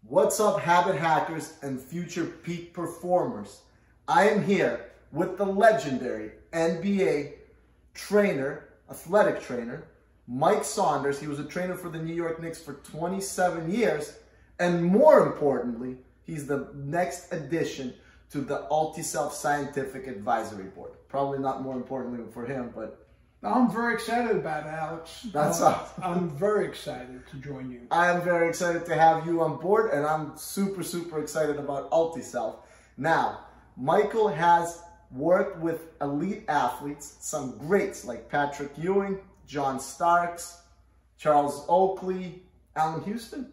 What's up, habit hackers and future peak performers? I am here with the legendary NBA trainer, athletic trainer, Mike Saunders. He was a trainer for the New York Knicks for 27 years. And more importantly, he's the next addition to the Ultiself Scientific Advisory Board. Probably not more importantly for him, but I'm very excited about it, Alex. That's awesome. I'm very excited to join you. I am very excited to have you on board, and I'm super excited about Ultiself. Now, Michael has worked with elite athletes, some greats like Patrick Ewing, John Starks, Charles Oakley, Allen Houston.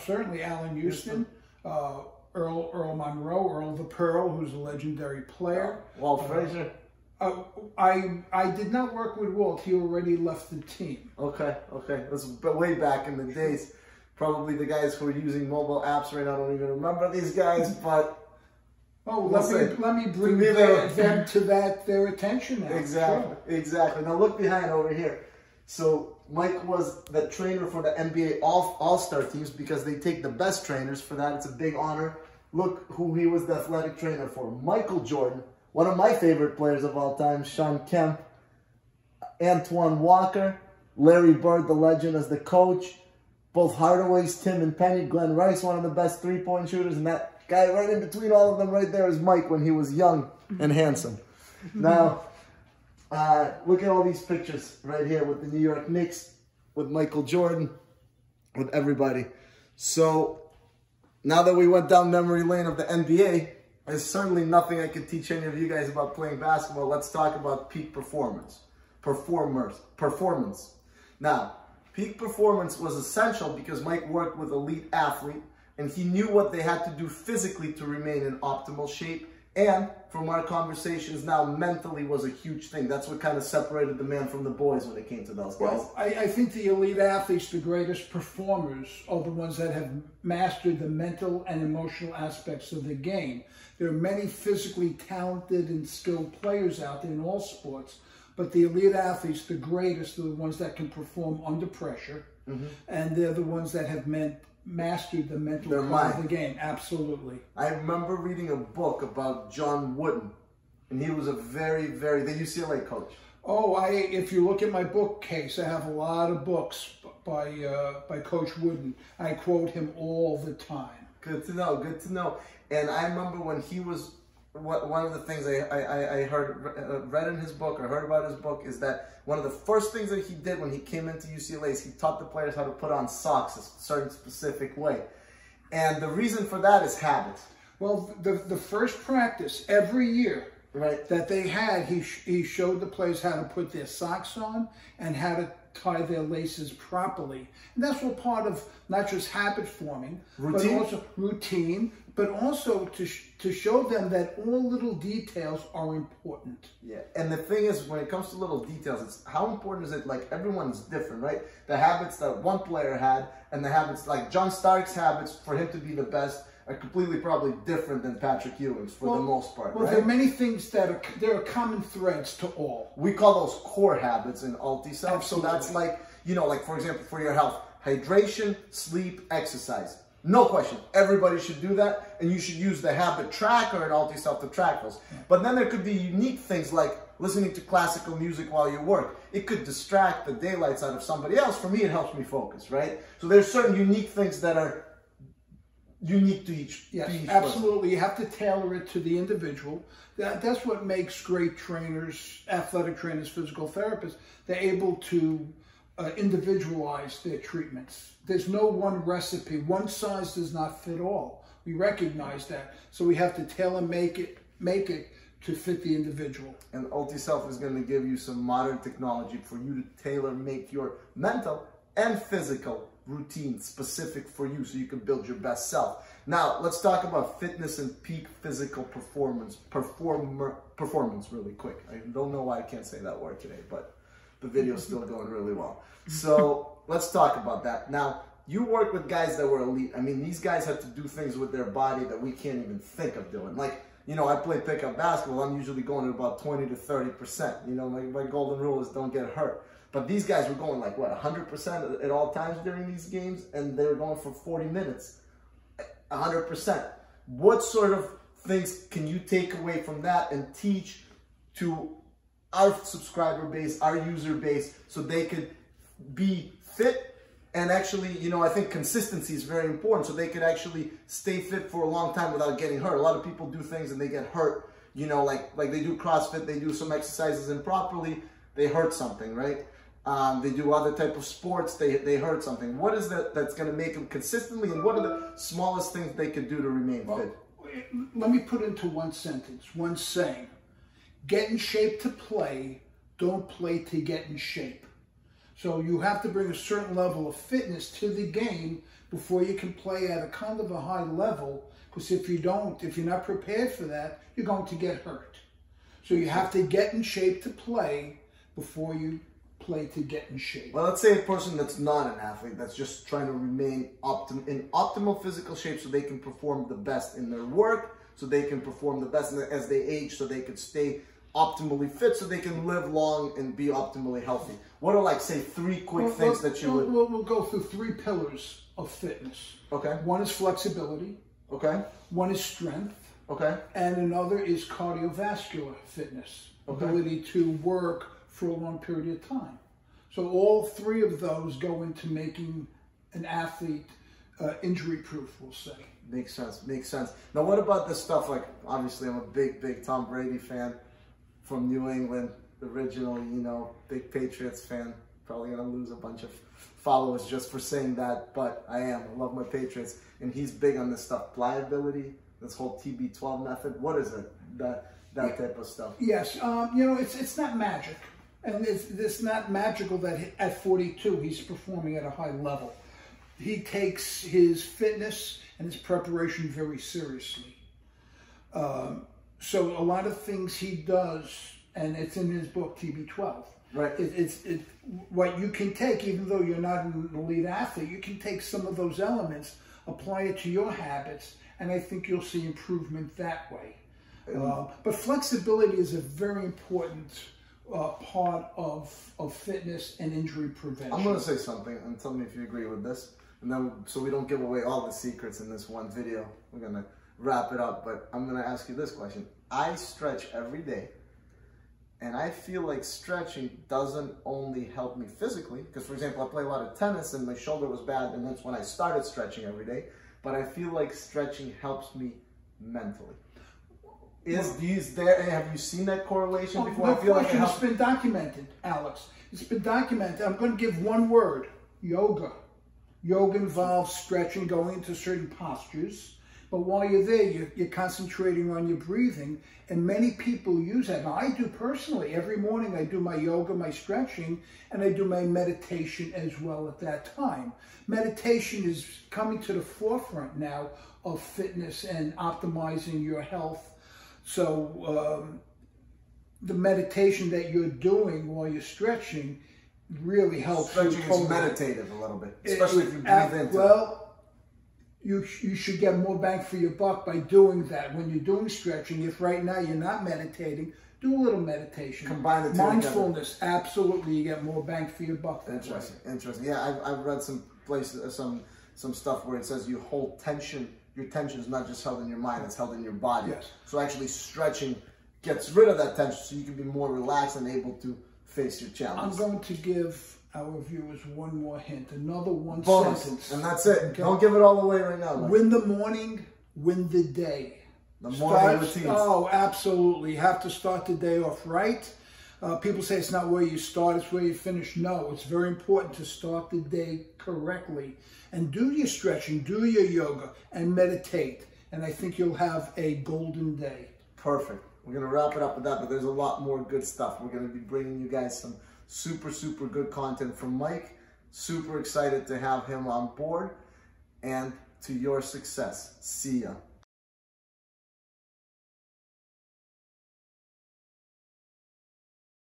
Certainly Allen Houston, Earl Monroe, Earl the Pearl, who's a legendary player. Walt Frazier. I did not work with Walt. He already left the team. Okay. That's way back in the days. Probably the guys who are using mobile apps right now don't even remember these guys, but let me bring them to their attention now. Exactly. Now look behind over here. So Mike was the trainer for the NBA All-Star teams because they take the best trainers for that. It's a big honor. Look who he was the athletic trainer for. Michael Jordan, one of my favorite players of all time, Sean Kemp, Antoine Walker, Larry Bird, the legend, as the coach, both Hardaways, Tim and Penny, Glenn Rice, one of the best three-point shooters, and that guy right in between all of them right there is Mike when he was young and handsome. Now, look at all these pictures right here with the New York Knicks, with Michael Jordan, with everybody. So now that we went down memory lane of the NBA, there's certainly nothing I could teach any of you guys about playing basketball. Let's talk about peak performance. Now, peak performance was essential because Mike worked with elite athlete and he knew what they had to do physically to remain in optimal shape. And from our conversations now, mentally was a huge thing. That's what kind of separated the man from the boys when it came to those guys. Well, I think the elite athletes, the greatest performers, are the ones that have mastered the mental and emotional aspects of the game. There are many physically talented and skilled players out there in all sports, but the elite athletes, the greatest, are the ones that can perform under pressure, and they're the ones that have mastered the mental part of the game. Absolutely. I remember reading a book about John Wooden, and he was a the UCLA coach. Oh, if you look at my bookcase, I have a lot of books by Coach Wooden. I quote him all the time. Good to know. And I remember when he was, one of the things I read in his book, or heard about his book, is that one of the first things that he did when he came into UCLA is he taught the players how to put on socks a certain specific way. And the reason for that is habit. Well, the first practice every year that they had, he showed the players how to put their socks on and how to tie their laces properly. And that's all part of not just habit forming, but also to show them that all little details are important. Yeah, and the thing is, when it comes to little details, it's how important is it? Like, everyone's different, right? The habits that one player had and the habits, like John Stark's habits, for him to be the best, are completely probably different than Patrick Ewing's for the most part, Well, there are many things that there are common threads to all. We call those core habits in Ultiself. Absolutely. So that's like, like for example, for your health, hydration, sleep, exercise. No question. Everybody should do that, and you should use the habit tracker in Ultiself to track those. But then there could be unique things like listening to classical music while you work. It could distract the daylights out of somebody else. For me, it helps me focus, right? So there's certain unique things that are unique to each. Yes, to each absolutely. person. You have to tailor it to the individual. That's what makes great trainers, athletic trainers, physical therapists. They're able to individualize their treatments. There's no one recipe. One size does not fit all. We recognize that. So we have to tailor make it to fit the individual. And Ultiself is going to give you some modern technology for you to tailor make your mental and physical routine specific for you so you can build your best self. Now, let's talk about fitness and peak physical performance really quick. I don't know why I can't say that word today, but the video's still going really well. So let's talk about that. Now, you work with guys that were elite. I mean, these guys had to do things with their body that we can't even think of doing. Like, I play pickup basketball. I'm usually going at about 20 to 30%. My golden rule is don't get hurt. But these guys were going like, what, 100% at all times during these games? And they were going for 40 minutes. 100%. What sort of things can you take away from that and teach to our subscriber base, our user base, so they could be fit? And actually, you know, I think consistency is very important, so they could actually stay fit for a long time without getting hurt. A lot of people do things and they get hurt, you know, like they do CrossFit, they do some exercises improperly, they hurt something, right? They do other type of sports, they hurt something. What is that that's going to make them consistently, and what are the smallest things they could do to remain fit? Let me put it into one sentence, one saying. Get in shape to play, don't play to get in shape. So you have to bring a certain level of fitness to the game before you can play at a kind of a high level, because if you don't, if you're not prepared for that, you're going to get hurt. So you have to get in shape to play before you play to get in shape. Well, let's say a person that's not an athlete, that's just trying to remain in optimal physical shape so they can perform the best in their work, so they can perform the best as they age, so they could stay optimally fit, so they can live long and be optimally healthy. What are, like, say, 3 quick things that you would... We'll go through 3 pillars of fitness. Okay. One is flexibility. Okay. One is strength. Okay. And another is cardiovascular fitness. Okay. Ability to work for a long period of time. So all 3 of those go into making an athlete injury-proof, we'll say. Makes sense. Makes sense. Now, what about this stuff? Like, obviously, I'm a big Tom Brady fan from New England, original, you know, big Patriots fan. Probably gonna lose a bunch of followers just for saying that, but I am. I love my Patriots, and he's big on this stuff, pliability, this whole TB12 method. What is it? That type of stuff. Yes, you know, it's not magic. And it's not magical that at 42 he's performing at a high level. He takes his fitness and his preparation very seriously. So a lot of things he does, and it's in his book TB12. Right. It's what you can take, even though you're not an elite athlete, you can take some of those elements, apply it to your habits, and I think you'll see improvement that way. But flexibility is a very important part of fitness and injury prevention. I'm going to say something, and tell me if you agree with this. And then, so we don't give away all the secrets in this one video, we're going to wrap it up. But I'm going to ask you this question. I stretch every day, and I feel like stretching doesn't only help me physically, because, for example, I play a lot of tennis, and my shoulder was bad, and that's when I started stretching every day. But I feel like stretching helps me mentally. Have you seen that correlation before? I feel like it's been documented, Alex. It's been documented. I'm going to give one word: yoga. Yoga involves stretching, going into certain postures. But while you're there, you're concentrating on your breathing, and many people use that. Now, I do personally. Every morning I do my yoga, my stretching, and I do my meditation as well at that time. Meditation is coming to the forefront now of fitness and optimizing your health. So the meditation that you're doing while you're stretching really helps. Stretching is meditative a little bit, especially if you breathe into it. Well, you should get more bang for your buck by doing that. When you're doing stretching, if right now you're not meditating, do a little meditation. Combine the two mindfulness, together. Absolutely, you get more bang for your buck. Interesting, interesting. Yeah, I've read some places, some stuff where it says you hold tension. Your tension is not just held in your mind; it's held in your body. Yes. So actually, stretching gets rid of that tension, so you can be more relaxed and able to face your challenges. I'm going to give our viewers one more hint, another one Bonus. sentence. And that's it. Okay. Don't give it all away right now. Win the morning, win the day. The morning routines. Oh, absolutely. You have to start the day off right. People say it's not where you start, it's where you finish. No, it's very important to start the day correctly. And do your stretching, do your yoga, and meditate. And I think you'll have a golden day. Perfect. We're going to wrap it up with that, but there's a lot more good stuff. We're going to be bringing you guys some super good content from Mike. Super excited to have him on board. And to your success. See ya.